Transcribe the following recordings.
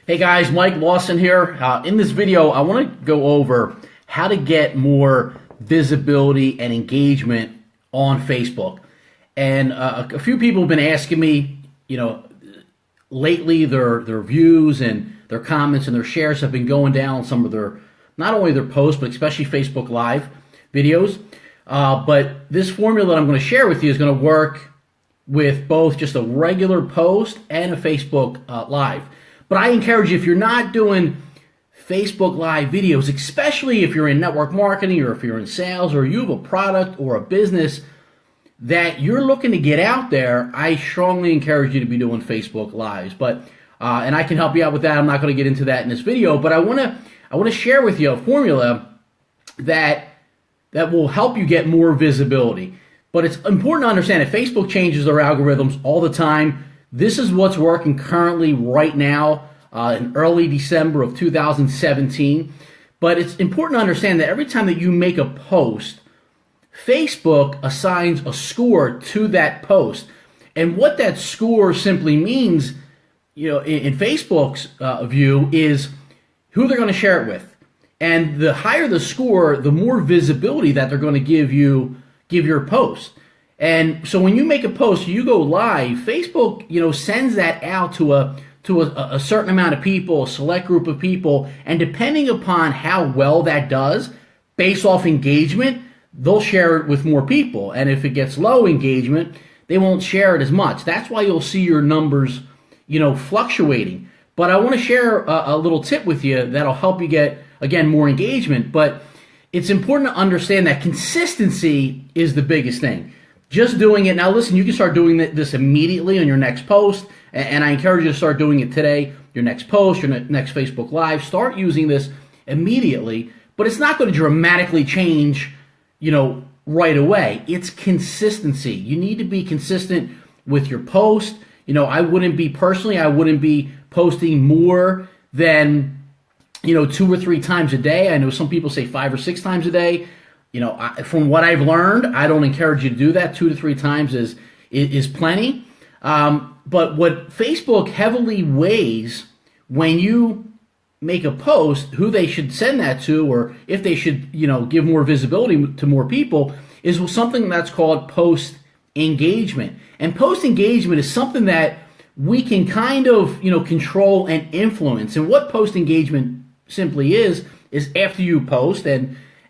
Hey guys, Mike Lawson here. In this video, I want to go over how to get more visibility and engagement on Facebook. And a few people have been asking me, lately their views and their comments and their shares have been going down. Some of their, not only their posts, but especially Facebook Live videos. But this formula that I'm going to share with you is going to work with both just a regular post and a Facebook Live. But I encourage you, if you're not doing Facebook Live videos, especially if you're in network marketing or if you're in sales or you have a product or a business that you're looking to get out there, I strongly encourage you to be doing Facebook Lives. But and I can help you out with that. I'm not going to get into that in this video, but I want to share with you a formula that will help you get more visibility. But it's important to understand that Facebook changes their algorithms all the time. This is what's working currently right now in early December of 2017. But it's important to understand that every time that you make a post, Facebook assigns a score to that post. And what that score simply means, in Facebook's view, is who they're going to share it with. And the higher the score, the more visibility that they're going to give your post. And so when you make a post, you go live, Facebook, sends that out to a certain amount of people, a select group of people, and depending upon how well that does, based off engagement, they'll share it with more people. And if it gets low engagement, they won't share it as much. That's why you'll see your numbers, fluctuating. But I want to share a little tip with you that'll help you get, again, more engagement. But it's important to understand that consistency is the biggest thing. Just doing it. Now listen, you can start doing this immediately on your next post, and I encourage you to start doing it today. Your next post, your next Facebook Live, start using this immediately, but it's not going to dramatically change, right away. It's consistency. You need to be consistent with your post. I wouldn't be posting more than, 2 or 3 times a day. I know some people say 5 or 6 times a day. From what I've learned, I don't encourage you to do that. 2 to 3 times is plenty. But what Facebook heavily weighs when you make a post, who they should send that to, or if they should, give more visibility to more people, is something that's called post engagement. And post engagement is something that we can kind of, control and influence. And what post engagement simply is after you post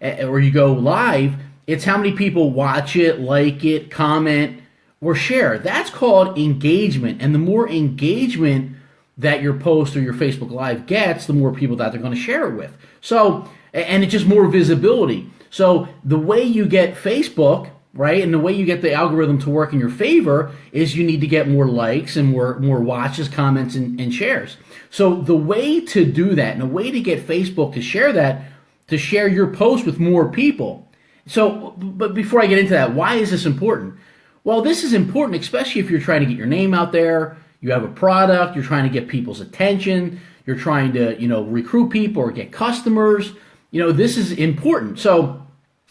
or you go live, it's how many people watch it, like it, comment, or share. That's called engagement. And the more engagement that your post or your Facebook Live gets, the more people that they're going to share it with. So, and it's just more visibility. So the way you get Facebook, right, and the way you get the algorithm to work in your favor is you need to get more likes and more watches, comments, and shares. So the way to do that, and the way to get Facebook to share that, to share your post with more people. So, but before I get into that, why is this important? Well, this is important, especially if you're trying to get your name out there, you have a product, you're trying to get people's attention, you're trying to, recruit people or get customers. This is important. So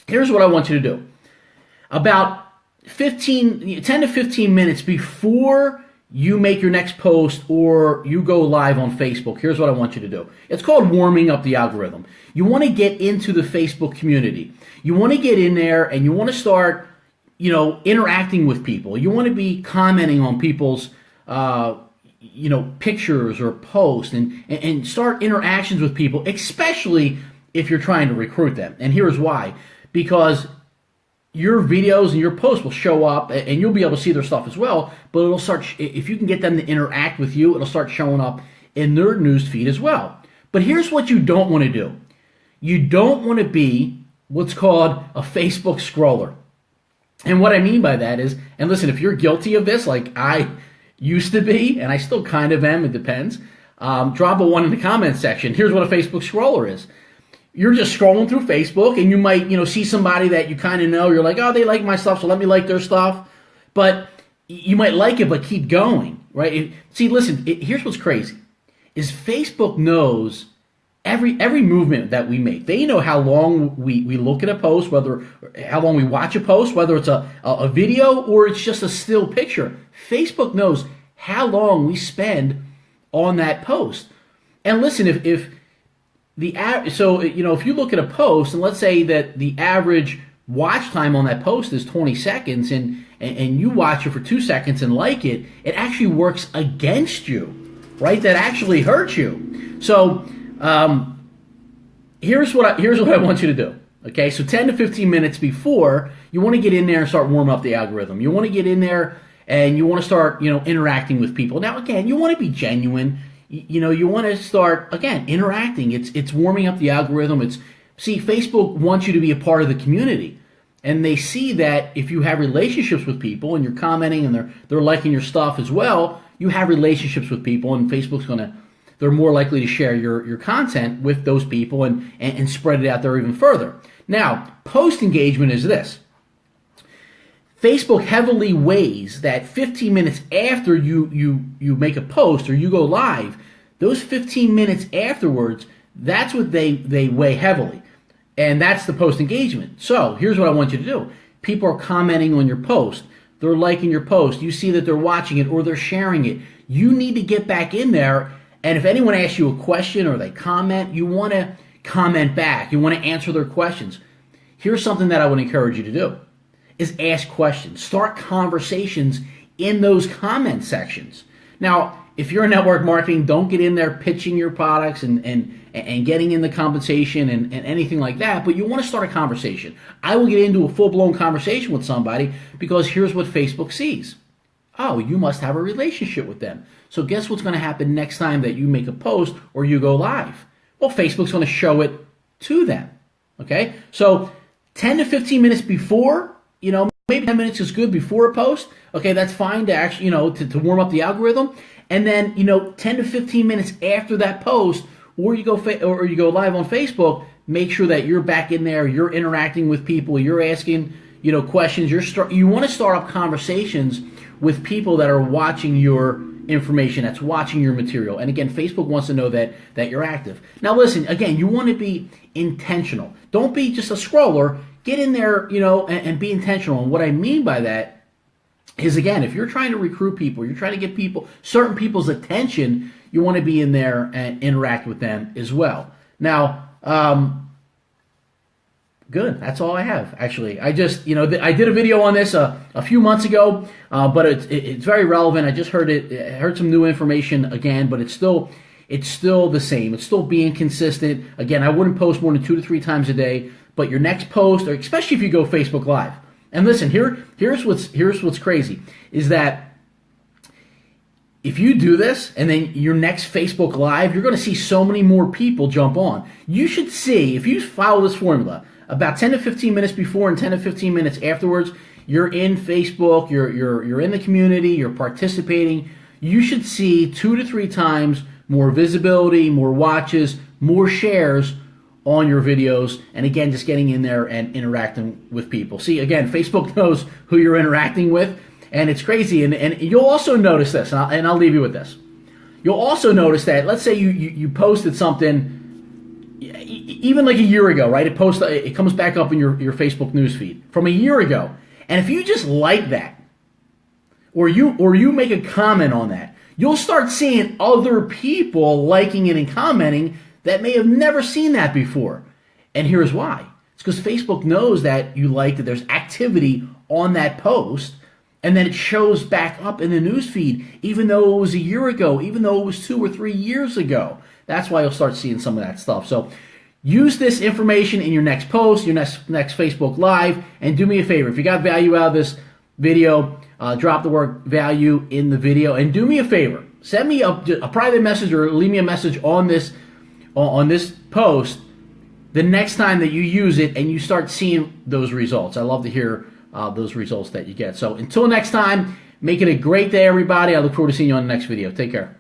here's what I want you to do. About 10 to 15 minutes before you make your next post or you go live on Facebook, here's what I want you to do. It's called warming up the algorithm. You want to get into the Facebook community. You want to get in there and you want to start, interacting with people. You want to be commenting on people's, pictures or posts and start interactions with people, especially if you're trying to recruit them. And here's why. Because your videos and your posts will show up and you'll be able to see their stuff as well, but it'll start, if you can get them to interact with you, it'll start showing up in their news feed as well. But here's what you don't want to do. You don't want to be what's called a Facebook scroller. And what I mean by that is, and listen, if you're guilty of this, like I used to be, and I still kind of am, it depends, drop a 1 in the comments section. Here's what a Facebook scroller is. You're just scrolling through Facebook and you might, see somebody that you kind of know. You're like, oh, they like my stuff, so let me like their stuff. But you might like it, but keep going, right? See, listen, here's what's crazy, is Facebook knows every movement that we make. They know how long we look at a post, how long we watch a post, whether it's a video or it's just a still picture. Facebook knows how long we spend on that post. And listen, if if you look at a post, and let's say that the average watch time on that post is 20 seconds, and you watch it for 2 seconds and like it, it actually works against you, right? That actually hurts you. So here's what I want you to do. Okay, so 10 to 15 minutes before, you want to get in there and start warming up the algorithm. You want to get in there and you want to start, interacting with people. Now, again, you want to be genuine. You want to start, again, interacting. It's warming up the algorithm. See, Facebook wants you to be a part of the community. And they see that if you have relationships with people and you're commenting and they're liking your stuff as well, you have relationships with people, and Facebook's they're more likely to share your content with those people and spread it out there even further. Now, post engagement is this. Facebook heavily weighs that 15 minutes after you make a post or you go live, those 15 minutes afterwards, that's what they weigh heavily. And that's the post engagement. So here's what I want you to do. People are commenting on your post. They're liking your post. You see that they're watching it or they're sharing it. You need to get back in there. And if anyone asks you a question or they comment, you want to comment back. You want to answer their questions. Here's something that I would encourage you to do is ask questions. Start conversations in those comment sections. Now, if you're in network marketing, don't get in there pitching your products and getting in the compensation and anything like that, but you want to start a conversation. I will get into a full-blown conversation with somebody because here's what Facebook sees. Oh, you must have a relationship with them. So guess what's going to happen next time that you make a post or you go live? Well, Facebook's going to show it to them. Okay? So 10 to 15 minutes before, maybe 10 minutes is good before a post. Okay, that's fine to actually, to warm up the algorithm. And then, 10 to 15 minutes after that post, or you go live on Facebook, make sure that you're back in there, you're interacting with people, you're asking, questions. You want to start up conversations with people that are watching your information, that's watching your material. And again, Facebook wants to know that you're active. Now listen, again, you want to be intentional. Don't be just a scroller. Get in there, and be intentional. And what I mean by that is, again, if you're trying to recruit people, you're trying to get certain people's attention, you want to be in there and interact with them as well. Now, good. That's all I have, actually. I just, I did a video on this a few months ago, but it's very relevant. I just heard some new information again, but it's still the same. It's still being consistent. Again, I wouldn't post more than 2 to 3 times a day, but your next post, or especially if you go Facebook Live. And listen, here's what's crazy, is that if you do this and then your next Facebook Live, you're going to see so many more people jump on. You should see, if you follow this formula, about 10 to 15 minutes before and 10 to 15 minutes afterwards, you're in Facebook, you're in the community, you're participating. You should see 2 to 3 times more visibility, more watches, more shares on your videos, and again, just getting in there and interacting with people. See, again, Facebook knows who you're interacting with, and it's crazy. And you'll also notice this, and I'll leave you with this. You'll also notice that, let's say you posted something even like a year ago, right? It comes back up in your Facebook newsfeed from a year ago, and if you just like that, or you make a comment on that, you'll start seeing other people liking it and commenting that may have never seen that before. And here's why. It's because Facebook knows that you like that there's activity on that post, and then it shows back up in the newsfeed, even though it was a year ago, even though it was 2 or 3 years ago. That's why you'll start seeing some of that stuff. So use this information in your next post, your next Facebook Live, and do me a favor. If you got value out of this video, drop the word value in the video, and do me a favor. Send me a private message or leave me a message on this post the next time that you use it and you start seeing those results. I love to hear those results that you get. So until next time, make it a great day, everybody. I look forward to seeing you on the next video. Take care.